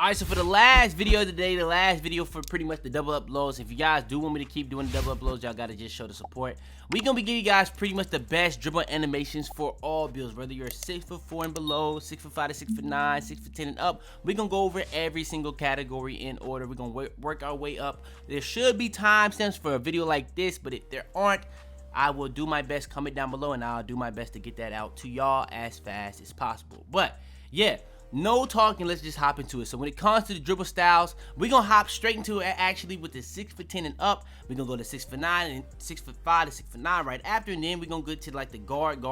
Alright, so for the last video of the day, the last video for pretty much the double uploads, if you guys do want me to keep doing the double uploads, y'all gotta just show the support. We're gonna be giving you guys pretty much the best dribble animations for all builds, whether you're 6'4" and below, 6'5" to 6'9", 6'10" and up. We're gonna go over every single category in order. We're gonna work our way up. There should be timestamps for a video like this, but if there aren't, I will do my best. Comment down below and I'll do my best to get that out to y'all as fast as possible. But yeah, no talking, let's just hop into it. So when it comes to the dribble styles, we're gonna hop straight into it actually with the 6'10" and up. We're gonna go to 6'9" and 6'5" to 6'9" right after, and then we're gonna go to like the guard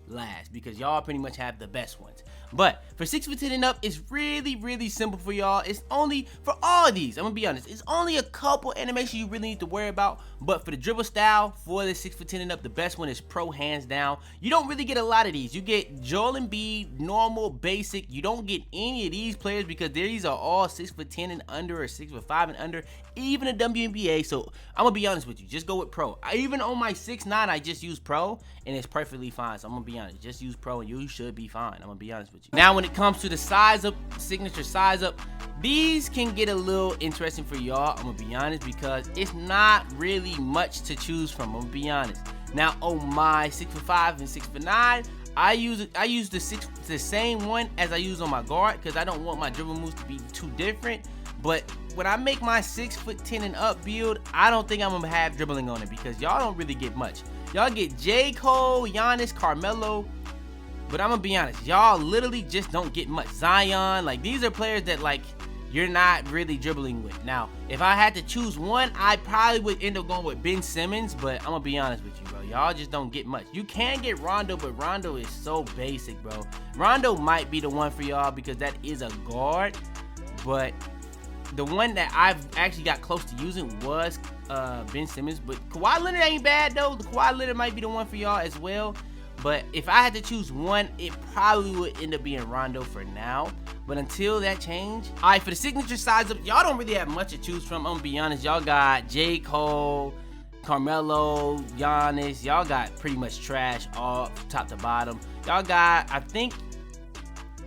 last, because y'all pretty much have the best ones. But for 6'10" and up, it's really simple for y'all. It's only, for all of these, I'm gonna be honest, it's only a couple animations you really need to worry about. But for the dribble style, for the 6'10" and up, the best one is pro, hands down. You don't really get a lot of these. You get Joel Embiid, normal, basic. You don't get any of these players because these are all 6'10" and under, or 6'5" and under, even a WNBA. So I'm gonna be honest with you, just go with pro. Even on my 6'9", I just use pro, and it's perfectly fine. So I'm gonna be honest, just use pro and you should be fine. I'm gonna be honest with you. Now when it comes to the size up, signature size up, these can get a little interesting for y'all. I'm gonna be honest, because it's not really much to choose from. I'm gonna be honest. Now on my 6'5" and 6'9", I use the same one as I use on my guard, because I don't want my dribble moves to be too different. But when I make my 6'10" and up build, I don't think I'm gonna have dribbling on it, because y'all don't really get much. Y'all get J. Cole, Giannis, Carmelo, but I'm gonna be honest, y'all literally just don't get much. Zion, like these are players that like you're not really dribbling with. Now, if I had to choose one, I probably would end up going with Ben Simmons, but I'm gonna be honest with you, bro. Y'all just don't get much. You can get Rondo, but Rondo is so basic, bro. Rondo might be the one for y'all because that is a guard, but the one that I've actually got close to using was Ben Simmons. But Kawhi Leonard ain't bad though. The Kawhi Leonard might be the one for y'all as well. But if I had to choose one, it probably would end up being Rondo for now. But until that change. Alright, for the signature size up, y'all don't really have much to choose from. I'm gonna be honest. Y'all got J. Cole, Carmelo, Giannis. Y'all got pretty much trash all top to bottom. Y'all got, I think,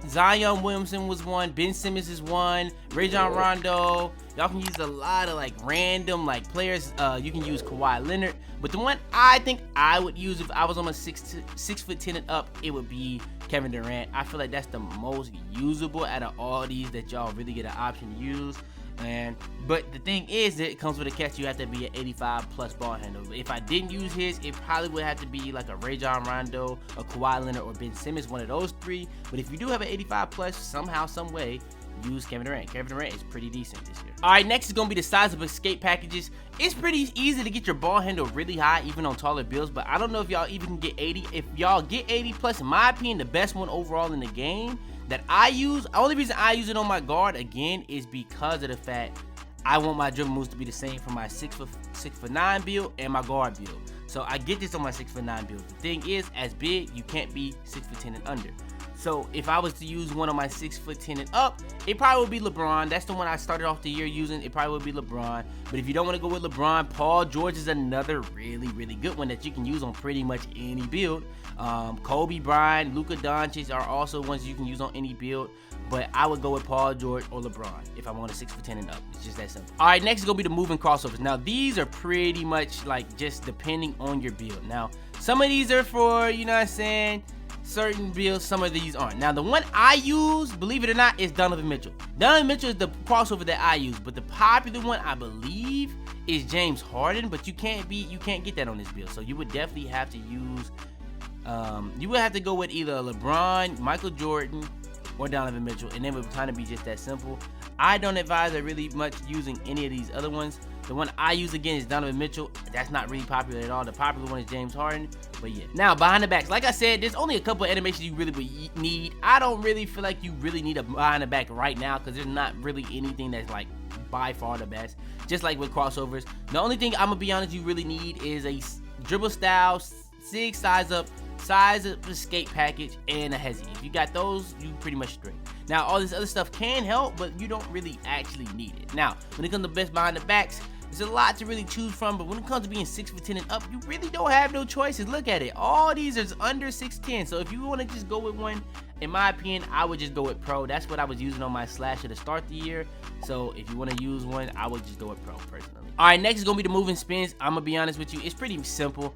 Zion Williamson was one, Ben Simmons is one, Rajon Rondo. Y'all can use a lot of like random like players. You can use Kawhi Leonard, but the one I think I would use if I was on a 6'10" and up, it would be Kevin Durant. I feel like that's the most usable out of all these that y'all really get an option to use. But the thing is that it comes with a catch. You have to be an 85 plus ball handler. If I didn't use his, it probably would have to be like a Rajon Rondo, a Kawhi Leonard, or Ben Simmons, one of those three. But if you do have an 85 plus, somehow, some way, use Kevin Durant. Kevin Durant is pretty decent this year. Alright, next is going to be the size of escape packages. It's pretty easy to get your ball handle really high, even on taller builds, but I don't know if y'all even can get 80. If y'all get 80 plus, in my opinion, the best one overall in the game that I use, the only reason I use it on my guard, again, is because of the fact I want my dribble moves to be the same for my 6'9" build and my guard build. So I get this on my 6'9" build. The thing is, as big, you can't be 6'10" and under. So if I was to use one on my 6'10" and up, it probably would be LeBron. That's the one I started off the year using. It probably would be LeBron. But if you don't want to go with LeBron, Paul George is another really good one that you can use on pretty much any build. Kobe Bryant, Luka Doncic are also ones you can use on any build. But I would go with Paul George or LeBron if I want a 6'10" and up. It's just that simple. Alright, next is going to be the moving crossovers. Now, these are pretty much like just depending on your build. Now, some of these are for, you know what I'm saying, certain builds, some of these aren't. Now, the one I use, believe it or not, is Donovan Mitchell. Donovan Mitchell is the crossover that I use, but the popular one, I believe, is James Harden, but you can't get that on this build. So you would definitely have to use, you would have to go with either LeBron, Michael Jordan, or Donovan Mitchell, and it would kind of be just that simple. I don't advise really much using any of these other ones. The one I use again is Donovan Mitchell. That's not really popular at all. The popular one is James Harden, but yeah. Now, behind the backs, like I said, there's only a couple of animations you really would need. I don't really feel like you really need a behind the back right now, because there's not really anything that's like by far the best. Just like with crossovers, the only thing I'm gonna be honest you really need is a dribble style, sig size up escape package, and a hezzy. If you got those, you pretty much straight. Now, all this other stuff can help, but you don't really actually need it. Now, when it comes to best behind the backs, There's a lot to really choose from, but when it comes to being 6'10" and up, you really don't have no choices. Look at it. All these are under 6'10". So if you want to just go with one, in my opinion, I would just go with Pro. That's what I was using on my slasher to start the year. So if you want to use one, I would just go with Pro personally. All right, next is going to be the moving spins. I'm going to be honest with you. It's pretty simple.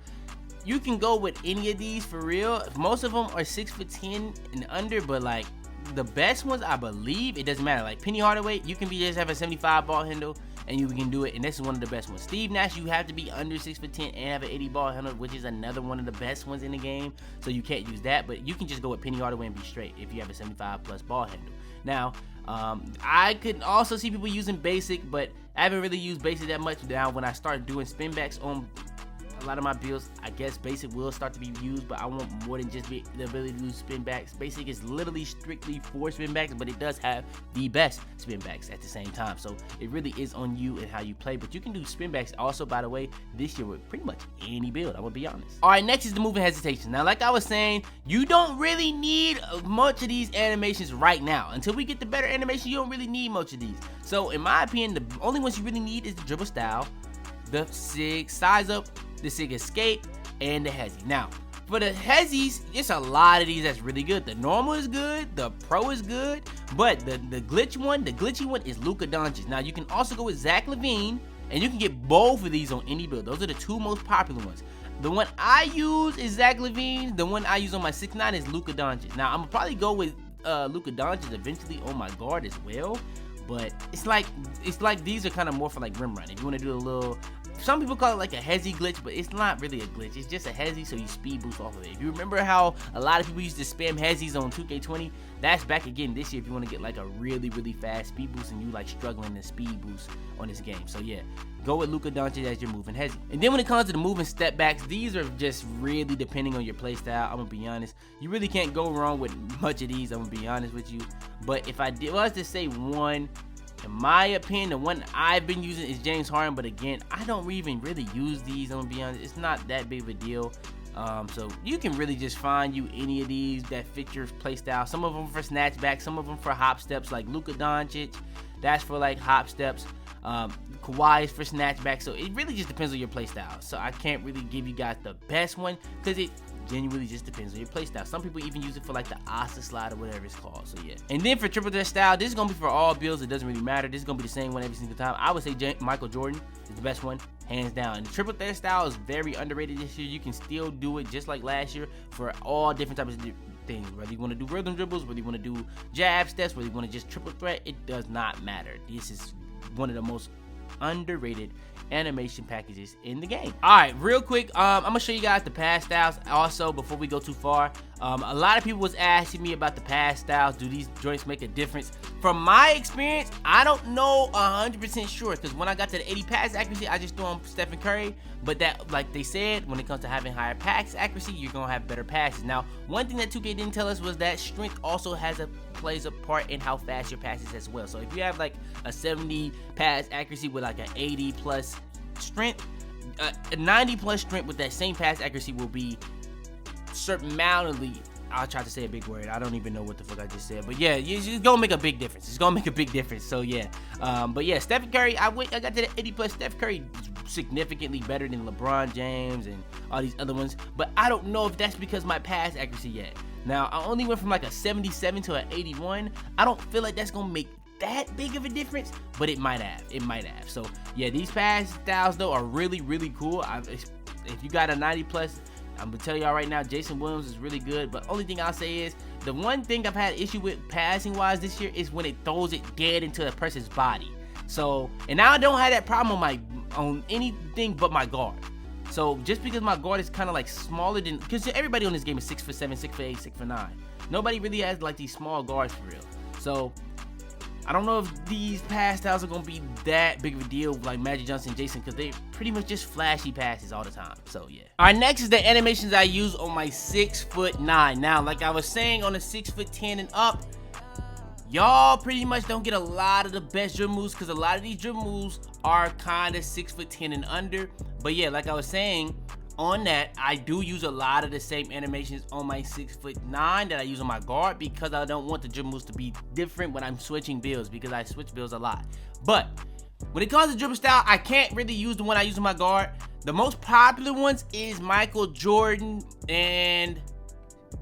You can go with any of these for real. Most of them are 6'10" and under, but like the best ones, I believe, it doesn't matter. Like Penny Hardaway, you can just have a 75 ball handle and you can do it, and this is one of the best ones. Steve Nash, you have to be under 6'10" and have an 80 ball handle, which is another one of the best ones in the game, so you can't use that, but you can just go with Penny Hardaway and be straight if you have a 75 plus ball handle. Now, I could also see people using basic, but I haven't really used basic that much. Now, when I start doing spin backs on a lot of my builds, I guess basic will start to be used, but I want more than just the ability to use spin backs. Basic is literally strictly for spin backs, but it does have the best spin backs at the same time, so it really is on you and how you play. But you can do spin backs also, by the way, this year with pretty much any build, I'm gonna be honest. All right, next is the moving hesitation. Now, like I was saying, you don't really need much of these animations right now. Until we get the better animation, you don't really need much of these. So in my opinion, the only ones you really need is the dribble style, the sig size up, the sig escape, and the hezzy. Now, for the hezzies, it's a lot of these that's really good. The normal is good, the pro is good, but the glitchy one is Luka Doncic. Now, you can also go with Zach LaVine, and you can get both of these on any build. Those are the two most popular ones. The one I use is Zach LaVine. The one I use on my 6'9" is Luka Doncic. Now, I'm gonna probably go with Luka Doncic eventually on my guard as well, but it's like these are kind of more for like rim run. If you want to do a little, some people call it like a hezzy glitch, but it's not really a glitch. It's just a hezzy, so you speed boost off of it. If you remember how a lot of people used to spam hezzies on 2K20, that's back again this year if you want to get like a really, really fast speed boost and you like struggling to speed boost on this game. So yeah, go with Luka Doncic as your moving hezzy. And then when it comes to the moving step backs, these are just really depending on your play style. I'm gonna be honest, you really can't go wrong with much of these. I'm gonna be honest with you. But if I was to say one, in my opinion, the one I've been using is James Harden, but again, I don't even really use these. I'm gonna be honest, it's not that big of a deal. So you can really just find you any of these that fit your play style. Some of them for snatchback, some of them for hop steps, like Luka Doncic, that's for like hop steps. Kawhi is for snatchback, so it really just depends on your play style. So I can't really give you guys the best one because it genuinely just depends on your playstyle. Some people even use it for like the Asa slide or whatever it's called, so yeah. And then for triple threat style, this is gonna be for all builds. It doesn't really matter. This is gonna be the same one every single time. I would say Michael Jordan is the best one, hands down. And the triple threat style is very underrated this year. You can still do it just like last year for all different types of things. Whether you want to do rhythm dribbles, whether you want to do jab steps, whether you want to just triple threat, it does not matter. This is one of the most underrated animation packages in the game. All right, real quick, I'm gonna show you guys the pass styles also before we go too far. A lot of people was asking me about the pass styles. Do these joints make a difference? From my experience, I don't know 100% sure, because when I got to the 80 pass accuracy, I just threw on Stephen Curry. But that, like they said, when it comes to having higher pass accuracy, you're gonna have better passes. Now, one thing that 2K didn't tell us was that strength also plays a part in how fast your passes as well. So if you have like a 70 pass accuracy with like an 80 plus strength, a 90 plus strength with that same pass accuracy will be surmountably, I'll try to say a big word, I don't even know what the fuck I just said, but yeah, it's gonna make a big difference. It's gonna make a big difference. So yeah, but yeah, Stephen Curry, I got to the 80 plus. Steph Curry is significantly better than LeBron James and all these other ones, but I don't know if that's because my pass accuracy yet. Now, I only went from like a 77 to an 81. I don't feel like that's gonna make that big of a difference, but it might have. So yeah, these pass styles though are really, really cool. If you got a 90 plus, I'm gonna tell y'all right now, Jason Williams is really good. But only thing I'll say is, the one thing I've had issue with passing wise this year is when it throws it dead into a person's body. So, and now I don't have that problem on anything but my guard. So just because my guard is kind of like smaller than, because everybody on this game is 6'7", 6'8", 6'9". Nobody really has like these small guards for real. So I don't know if these pass styles are going to be that big of a deal like Magic Johnson and Jason, because they pretty much just flashy passes all the time. So yeah. All right, next is the animations I use on my 6'9". Now, like I was saying, on the 6'10" and up, y'all pretty much don't get a lot of the best dribble moves, because a lot of these dribble moves are kind of 6'10" and under. But yeah, like I was saying, on that, I do use a lot of the same animations on my 6'9" that I use on my guard, because I don't want the dribble moves to be different when I'm switching builds, because I switch builds a lot. But When it comes to dribble style, I can't really use the one I use in my guard. The most popular ones is Michael Jordan and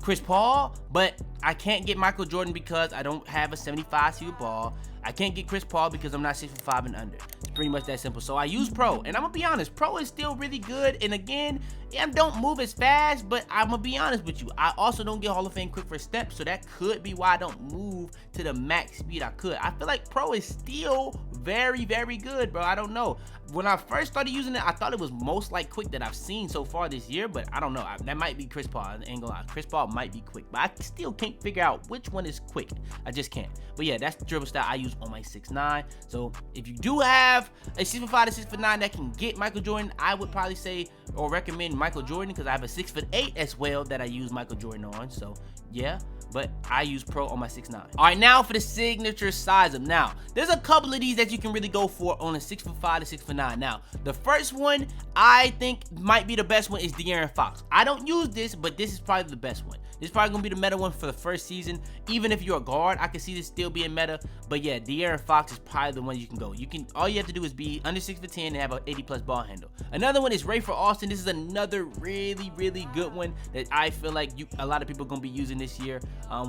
Chris Paul, but I can't get Michael Jordan because I don't have a 75 speed ball. I can't get Chris Paul because I'm not 6'5" and under. It's pretty much that simple. So I use Pro, and I'm gonna be honest, Pro is still really good. And again, yeah, I don't move as fast, but I'm gonna be honest with you, I also don't get Hall of Fame quick for steps, so that could be why I don't move to the max speed I could. I feel like Pro is still very, very good, bro. I don't know. When I first started using it, I thought it was most like quick that I've seen so far this year, but I don't know. That might be Chris Paul. I ain't gonna lie. Chris Paul might be quick, but I still can't figure out which one is quick. I just can't. But yeah, that's the dribble style I use on my 6'9". So if you do have a 6'5" to 6'9" that can get Michael Jordan, I would probably say or recommend Michael Jordan because I have a 6'8" as well that I use Michael Jordan on. So yeah, but I use Pro on my 6'9". All right, now for the signature size up. Now, there's a couple of these that you can really go for on a 6'5" to 6'9". Now, the first one I think might be the best one is De'Aaron Fox. I don't use this, but this is probably the best one. This is probably gonna be the meta one for the first season. Even if you're a guard, I can see this still being meta. But yeah, De'Aaron Fox is probably the one you can go. All you have to do is be under 6'10" and have an 80+ ball handle. Another one is Rafer Alston. This is another really, really good one that I feel like a lot of people are gonna be using this year.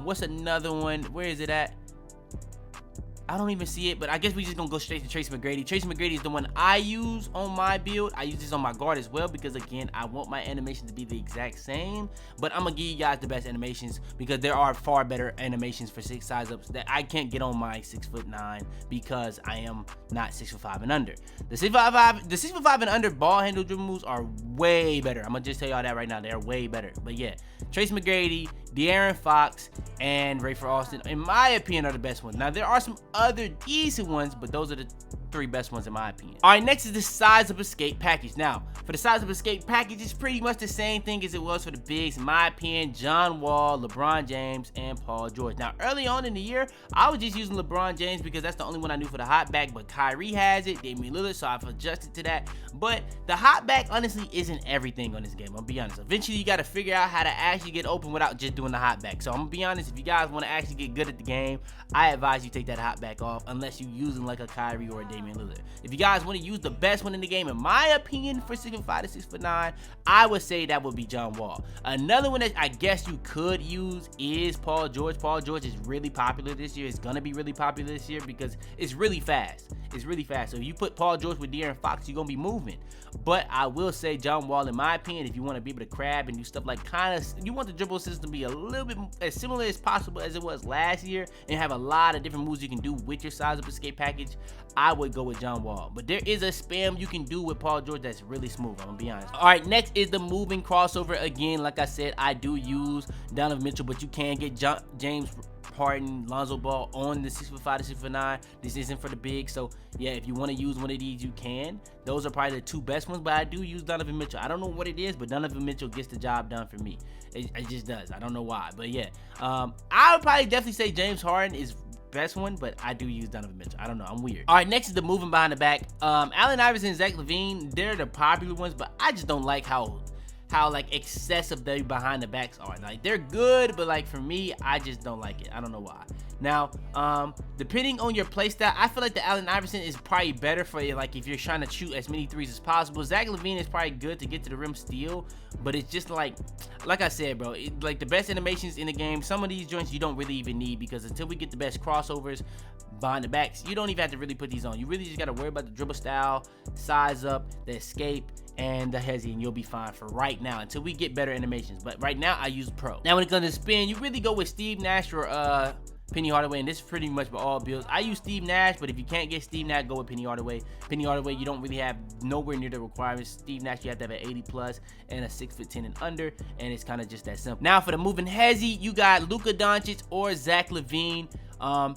What's another one? Where is it at? I don't even see it, but I guess we just gonna go straight to Tracy McGrady. Tracy McGrady is the one I use on my build. I use this on my guard as well because, again, I want my animations to be the exact same. But I'm gonna give you guys the best animations because there are far better animations for 6 size ups that I can't get on my 6'9" because I am not 6'5" and under. The 6'5" and under ball handle dribble moves are way better. I'm gonna just tell y'all that right now. They're way better. But yeah, Tracy McGrady, De'Aaron Fox, and Rafer Alston, in my opinion, are the best ones. Now, there are some other decent ones, but those are the 3 best ones in my opinion. All right, next is the size up escape package. Now, for the size up escape package, it's pretty much the same thing as it was for the bigs. In my opinion, John Wall, LeBron James, and Paul George. Now, early on in the year, I was just using LeBron James because that's the only one I knew for the hot back, but Kyrie has it, Damian Lillard, so I've adjusted to that. But the hot back, honestly, isn't everything on this game. I'm gonna be honest. Eventually, you gotta figure out how to actually get open without just doing the hot back. So I'm gonna be honest, if you guys wanna actually get good at the game, I advise you take that hot back off unless you're using like a Kyrie or a Damian Lillard. If you guys want to use the best one in the game, in my opinion, for 6'5" to 6'9", I would say that would be John Wall. Another one that I guess you could use is Paul George. Paul George is really popular this year. It's gonna be really popular this year because it's really fast. It's really fast. So if you put Paul George with De'Aaron Fox, you're gonna be moving. But I will say John Wall, in my opinion, if you want to be able to crab and do stuff like you want the dribble system to be a little bit as similar as possible as it was last year and have a lot of different moves you can do with your size up escape package, I would go with John Wall. But there is a spam you can do with Paul George that's really smooth, I'm gonna be honest. All right, next is the moving crossover. Again, like I said, I do use Donovan Mitchell, but you can get James Harden, Lonzo Ball on the 6'5" to 6'9". This isn't for the big, so yeah, if you want to use one of these, you can. Those are probably the 2 best ones, but I do use Donovan Mitchell. I don't know what it is, but Donovan Mitchell gets the job done for me. It just does. I don't know why, but yeah. I would probably definitely say James Harden is best one, but I do use Donovan Mitchell. I don't know, I'm weird. All right, next is the moving behind the back. Allen Iverson and Zach LaVine, they're the popular ones, but I just don't like how like excessive they behind the backs are. Like, they're good, but like for me, I just don't like it. I don't know why. Now, depending on your playstyle, I feel like the Allen Iverson is probably better for you, like if you're trying to shoot as many threes as possible. Zach LaVine is probably good to get to the rim still, but it's just like I said, bro, like the best animations in the game, some of these joints you don't really even need, because until we get the best crossovers behind the backs, you don't even have to really put these on. You really just got to worry about the dribble style, size up, the escape, and the hezzy, and you'll be fine for right now until we get better animations. But right now, I use Pro. Now, when it comes to spin, you really go with Steve Nash or Penny Hardaway, and this is pretty much for all builds. I use Steve Nash, but if you can't get Steve Nash, go with Penny Hardaway. Penny Hardaway, you don't really have nowhere near the requirements. Steve Nash, you have to have an 80+ and a 6'10" and under, and it's kind of just that simple. Now, for the moving hezzy, you got Luka Doncic or Zach LaVine.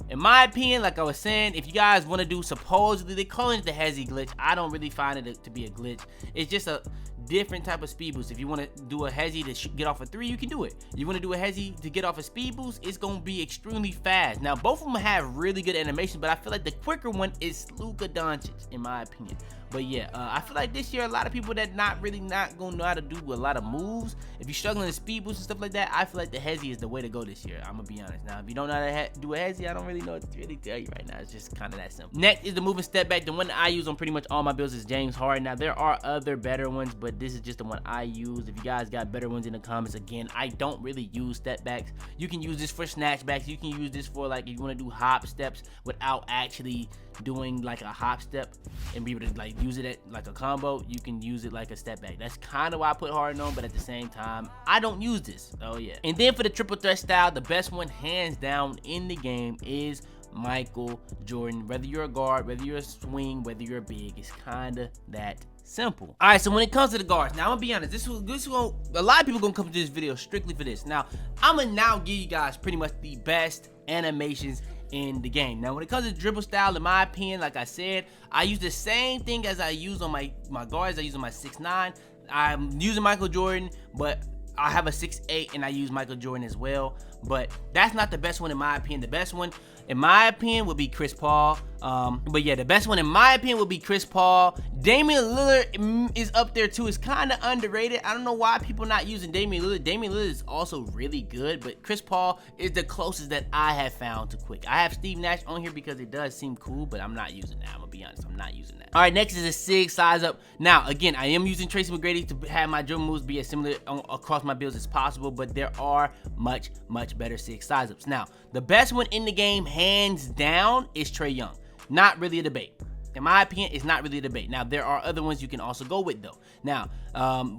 In my opinion, like I was saying, if you guys want to do, supposedly they call it the hezzy glitch, I don't really find it to be a glitch. It's just a different type of speed boost. If you want to do a hezzy to get off a 3, you can do it. You want to do a hezzy to get off a speed boost, it's going to be extremely fast. Now, both of them have really good animation, but I feel like the quicker one is Luka Doncic, in my opinion. But yeah, I feel like this year a lot of people that not gonna know how to do a lot of moves. If you're struggling to speed boost and stuff like that, I feel like the hezzy is the way to go this year. I'm gonna be honest. Now, if you don't know how to do a hezzy, I don't really know what to really tell you right now. It's just kind of that simple. Next is the moving step back. The one that I use on pretty much all my builds is James Harden. Now there are other better ones, but this is just the one I use. If you guys got better ones in the comments, again, I don't really use step backs. You can use this for snatchbacks. You can use this for like if you want to do hop steps without actually doing like a hop step and be able to like use it at like a combo. You can use it like a step back. That's kind of why I put Harden on, but at the same time, I don't use this. Oh yeah. And then for the triple threat style, the best one hands down in the game is Michael Jordan. Whether you're a guard, whether you're a swing, whether you're big, it's kind of that simple. All right, so when it comes to the guards, now I'm gonna be honest, this will a lot of people gonna come to this video strictly for this. Now I'm gonna now give you guys pretty much the best animations in the game. Now when it comes to dribble style, in my opinion, like I said, I use the same thing as I use on my guards. I use on my 6'9". I'm using Michael Jordan, but I have a 6'8" and I use Michael Jordan as well. But that's not the best one in my opinion. The best one in my opinion would be Chris Paul. But yeah, the best one in my opinion would be Chris Paul. Damian Lillard is up there too. It's kind of underrated. I don't know why people not using Damian Lillard. Damian Lillard is also really good, but Chris Paul is the closest that I have found to quick. I have Steve Nash on here because it does seem cool, but I'm not using that. I'm gonna be honest, I'm not using that. All right, next is a SIG size up. Now again, I am using Tracy McGrady to have my dribble moves be as similar across my builds as possible, but there are much better SIG size ups. Now the best one in the game, hands down, is Trae Young. Not really a debate. In my opinion, it's not really a debate. Now, there are other ones you can also go with, though. Now,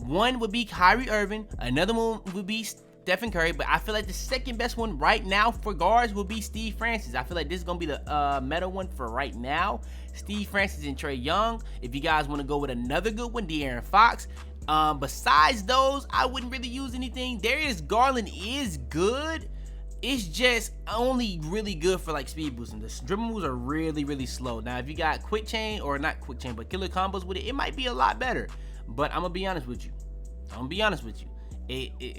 one would be Kyrie Irving. Another one would be Stephen Curry. But I feel like the second best one right now for guards would be Steve Francis. I feel like this is going to be the meta one for right now. Steve Francis and Trae Young. If you guys want to go with another good one, De'Aaron Fox. Besides those, I wouldn't really use anything. Darius Garland is good. It's just only really good for like speed boosting. The dribble moves are really slow. Now, if you got quick chain, or not quick chain, but killer combos with it, it might be a lot better. But I'm gonna be honest with you.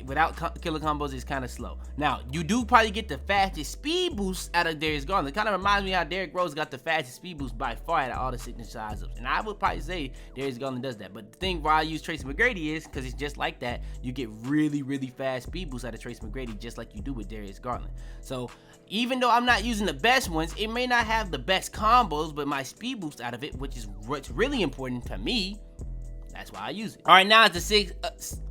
Without killer combos, it's kind of slow. Now, you do probably get the fastest speed boost out of Darius Garland. It kind of reminds me how Derrick Rose got the fastest speed boost by far out of all the signature size ups. And I would probably say Darius Garland does that. But the thing why I use Tracy McGrady is because it's just like that. You get really fast speed boost out of Tracy McGrady, just like you do with Darius Garland. So even though I'm not using the best ones, it may not have the best combos, but my speed boost out of it, which is what's really important to me, that's why I use it. All right, now it's the SIG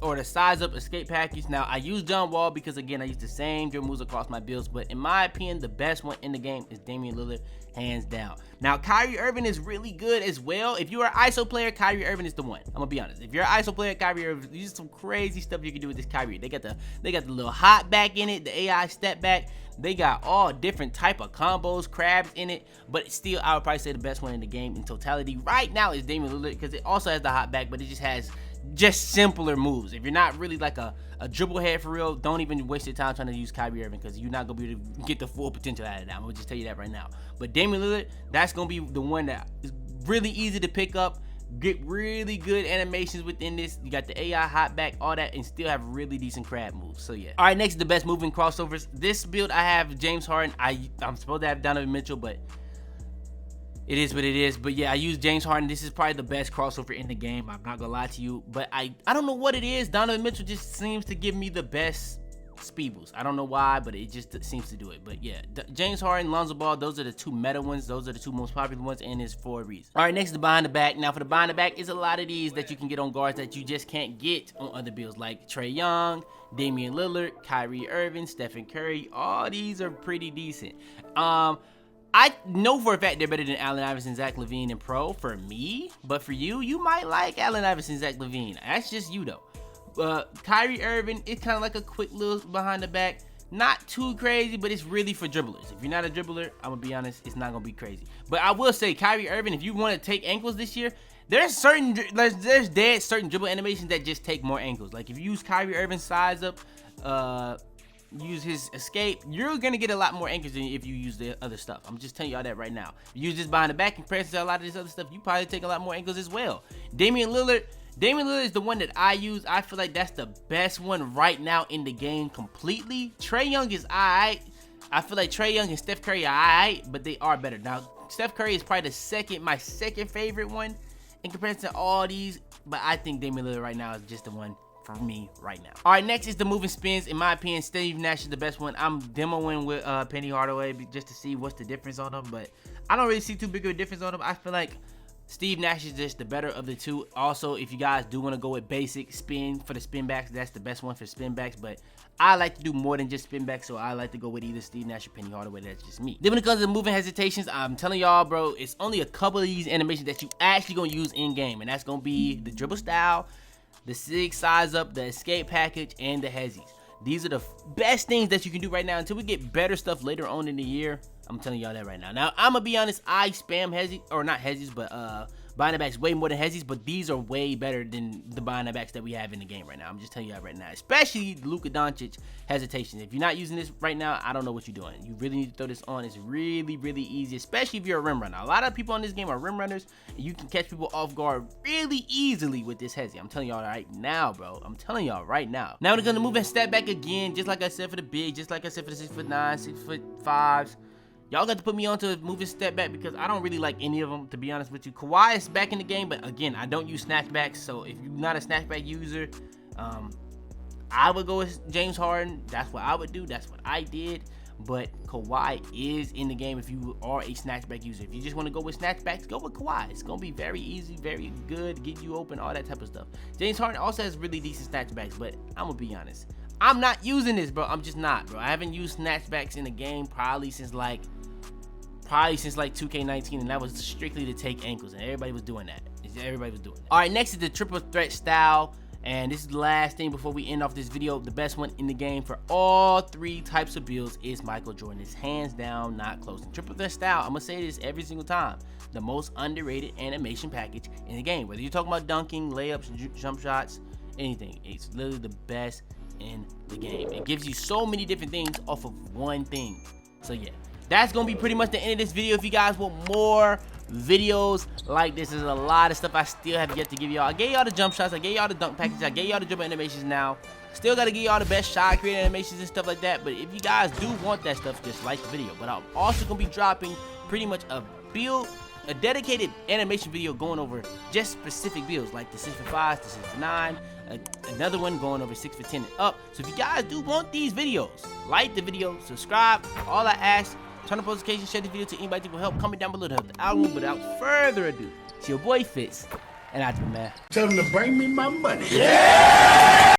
or the size up escape package. Now I use John Wall because again I use the same dribble moves across my builds, but in my opinion the best one in the game is Damian Lillard, hands down. Now Kyrie Irving is really good as well. If you're an ISO player, Kyrie Irving is the one. I'm gonna be honest. If you're an ISO player, Kyrie Irving, there's some crazy stuff you can do with this Kyrie. They got the little hot back in it, the AI step back. They got all different type of combos, crabs in it, but still I would probably say the best one in the game in totality right now is Damian Lillard because it also has the hot back, but it just has simpler moves. If you're not really like a dribble head for real, don't even waste your time trying to use Kyrie Irving because you're not gonna be able to get the full potential out of that. I'm gonna just tell you that right now. But Damian Lillard, that's gonna be the one that is really easy to pick up. Get really good animations within this. You got the AI hot back, all that, and still have really decent crab moves. So yeah. All right, next is the best moving crossovers. This build I have James Harden. I'm supposed to have Donovan Mitchell, but it is what it is. But yeah, I use James Harden. This is probably the best crossover in the game. I'm not gonna lie to you, but I don't know what it is. Donovan Mitchell just seems to give me the best speed boost. I don't know why, but it just seems to do it. But yeah, James Harden, Lonzo Ball, those are the two meta ones. Those are the two most popular ones, and it's for a reason. All right, next is the behind the back. Now for the behind the back, is a lot of these that you can get on guards that you just can't get on other builds, like Trae Young, Damian Lillard, Kyrie Irving, Stephen Curry. All these are pretty decent. I know for a fact they're better than Allen Iverson, Zach LaVine, and Pro for me, but for you, you might like Allen Iverson, Zach LaVine. That's just you though. Kyrie Irving, it's kind of like a quick little behind the back. Not too crazy, but it's really for dribblers. If you're not a dribbler, I'm gonna be honest, it's not gonna be crazy. But I will say, Kyrie Irving, if you want to take ankles this year, there's certain dribble animations that just take more ankles. Like if you use Kyrie Irving's size up, use his escape, you're gonna get a lot more ankles than if you use the other stuff. I'm just telling y'all that right now. If you use this behind the back in comparison to a lot of this other stuff, you probably take a lot more ankles as well. Damian Lillard is the one that I use. I feel like that's the best one right now in the game completely. Trae Young is alright. I feel like Trae Young and Steph Curry are alright, but they are better. Now, Steph Curry is probably my second favorite one. in comparison to all these, but I think Damian Lillard right now is just the one for me right now. All right, next is the moving spins. In my opinion, Steve Nash is the best one. I'm demoing with Penny Hardaway just to see what's the difference on them, but I don't really see too big of a difference on them. I feel like Steve Nash is just the better of the two. Also, if you guys do want to go with basic spin for the spin backs, that's the best one for spin backs, but I like to do more than just spin backs, so I like to go with either Steve Nash or Penny Hardaway. That's just me. Then when it comes to moving hesitations, I'm telling y'all, bro, it's only a couple of these animations that you actually gonna use in game, and that's gonna be the dribble style, the 6 size up, the escape package, and the hezzies. These are the best things that you can do right now until we get better stuff later on in the year. I'm telling y'all that right now. Now, I'm gonna be honest, I spam hezzies, or not hezzies, but behind the backs way more than hezzies, but these are way better than the behind the backs that we have in the game right now. I'm just telling you that right now, especially Luka Doncic hesitation. If you're not using this right now, I don't know what you're doing. You really need to throw this on. It's really, really easy, especially if you're a rim runner. A lot of people on this game are rim runners, and you can catch people off guard really easily with this hezzy. I'm telling y'all right now, bro. I'm telling y'all right now. Now we're gonna move and step back again, just like I said for the big, just like I said for the 6'9", 6'5". Y'all got to put me on to move and step back because I don't really like any of them, to be honest with you. Kawhi is back in the game, but again, I don't use snatchbacks. So if you're not a snatchback user, I would go with James Harden. That's what I would do. That's what I did. But Kawhi is in the game if you are a snatchback user. If you just want to go with snatchbacks, go with Kawhi. It's going to be very easy, very good, get you open, all that type of stuff. James Harden also has really decent snatchbacks, but I'm going to be honest. I'm not using this, bro. I'm just not, bro. I haven't used snatchbacks in the game probably since like 2K19, and that was strictly to take ankles, and everybody was doing that. All right, next is the triple threat style, and this is the last thing before we end off this video. The best one in the game for all 3 types of builds is Michael Jordan. It's hands down not close. And triple threat style, I'm gonna say this every single time, the most underrated animation package in the game. Whether you're talking about dunking, layups, jump shots, anything, it's literally the best in the game. It gives you so many different things off of one thing. So yeah, that's gonna be pretty much the end of this video. If you guys want more videos like this, there's a lot of stuff I still have yet to give y'all. I gave y'all the jump shots, I gave y'all the dunk package, I gave y'all the dribble animations. Now still gotta give y'all the best shot creating animations and stuff like that. But if you guys do want that stuff, just like the video. But I'm also gonna be dropping pretty much a dedicated animation video going over just specific builds, like the 6'5", the 6'9", another one going over 6'10" and up. So if you guys do want these videos, like the video, subscribe, all I ask. Turn on notifications, share this video to anybody that will help. Comment down below to help the algorithm. Without further ado, it's your boy Fitz, and I do, man. Tell them to bring me my money. Yeah!